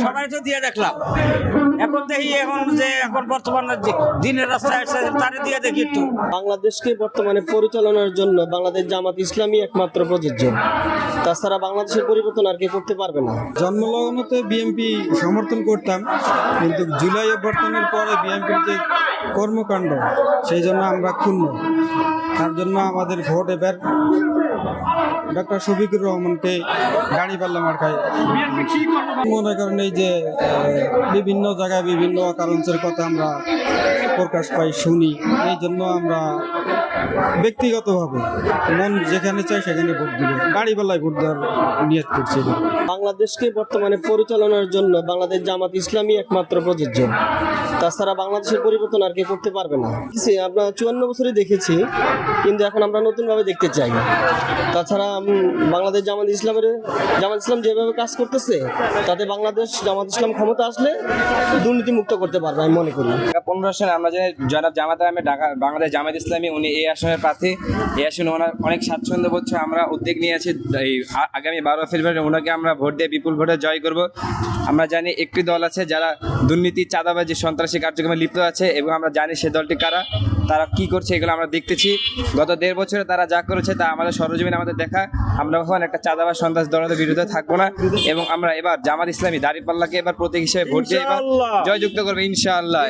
সবাই তো দিয়ে দেখলাম, এখন দেখি এখন বর্তমানে দিনের রাস্তায় আসছে তারে দিয়ে দেখি একটু। বাংলাদেশকে বর্তমানে পরিচালনার জন্য বাংলাদেশ জামাত ইসলামী একমাত্র প্রযোজ্য, তাছাড়া বাংলাদেশের পরিবর্তন আর কেউ করতে পারবে না। জন্মলগ্নতে বিএনপি সমর্থন করতাম, কিন্তু জুলাই অভ্যর্থনের পরে বিএনপির যে কর্মকাণ্ড সেই জন্য আমরা ক্ষুণ্ণ। তার জন্য আমাদের ভোট এবার ডক্টর শফিকুর রহমানকে গাড়ি পাল্লা মার্কায় মনে করেন। এই যে বিভিন্ন জায়গায় বিভিন্ন অকারণের কথা আমরা প্রকাশ পাই, শুনি, এই জন্য আমরা ব্যক্তিগতভাবে মন যেখানে চাই সেখানে ভোট দিব, গাড়ি পাল্লায় ভোট দেওয়ার নিয়ত করছি। বাংলাদেশকে বর্তমানে পরিচালনার জন্য বাংলাদেশ জামাত ইসলামী একমাত্র প্রযোজ্য, তাছাড়া বাংলাদেশের পরিবর্তন আর কেউ করতে পারবে না। আমরা 54 বছরই দেখেছি, কিন্তু এখন আমরা নতুনভাবে দেখতে চাই। তাছাড়া বাংলাদেশ জামাত ইসলাম যেভাবে কাজ করতেছে তাতে বাংলাদেশ জামাত ইসলাম ক্ষমতা আসলে দুর্নীতি মুক্ত করতে পারবে আমি মনে করি। 15 সালে আমরা জানি জনাব জামাত আহমেদ ঢাকা বাংলাদেশ জামাত ইসলামী, উনি এই আসনের প্রার্থী। এই আসনে ওনার অনেক স্বাচ্ছন্দ্য বোধ, আমরা উদ্যোগ নিয়েছি এই আগামী 12 ফেব্রুয়ারি ওনাকে আমরা ভোট দিয়ে বিপুল ভোটে জয় করব। আমরা জানি একটি দল আছে যারা দুর্নীতি, চাঁদাবাজি, সন্ত্রাসী কার্যক্রমে লিপ্ত আছে, এবং আমরা জানি সে দলটি কারা, তারা কি করছে, এগুলো আমরা দেখতেছি। গত 1.5 বছরে তারা যা করেছে তা আমাদের সরজমিনে আমাদের দেখা। আমরা কখন একটা চাঁদাবাজ, সন্ত্রাস দলের বিরুদ্ধে থাকবো না, এবং আমরা এবার জামাত ইসলামী দাঁড়িপাল্লাকে এবার প্রতীক হিসেবে ভোট দিয়ে এবার জয়যুক্ত করবো ইনশাআল্লাহ।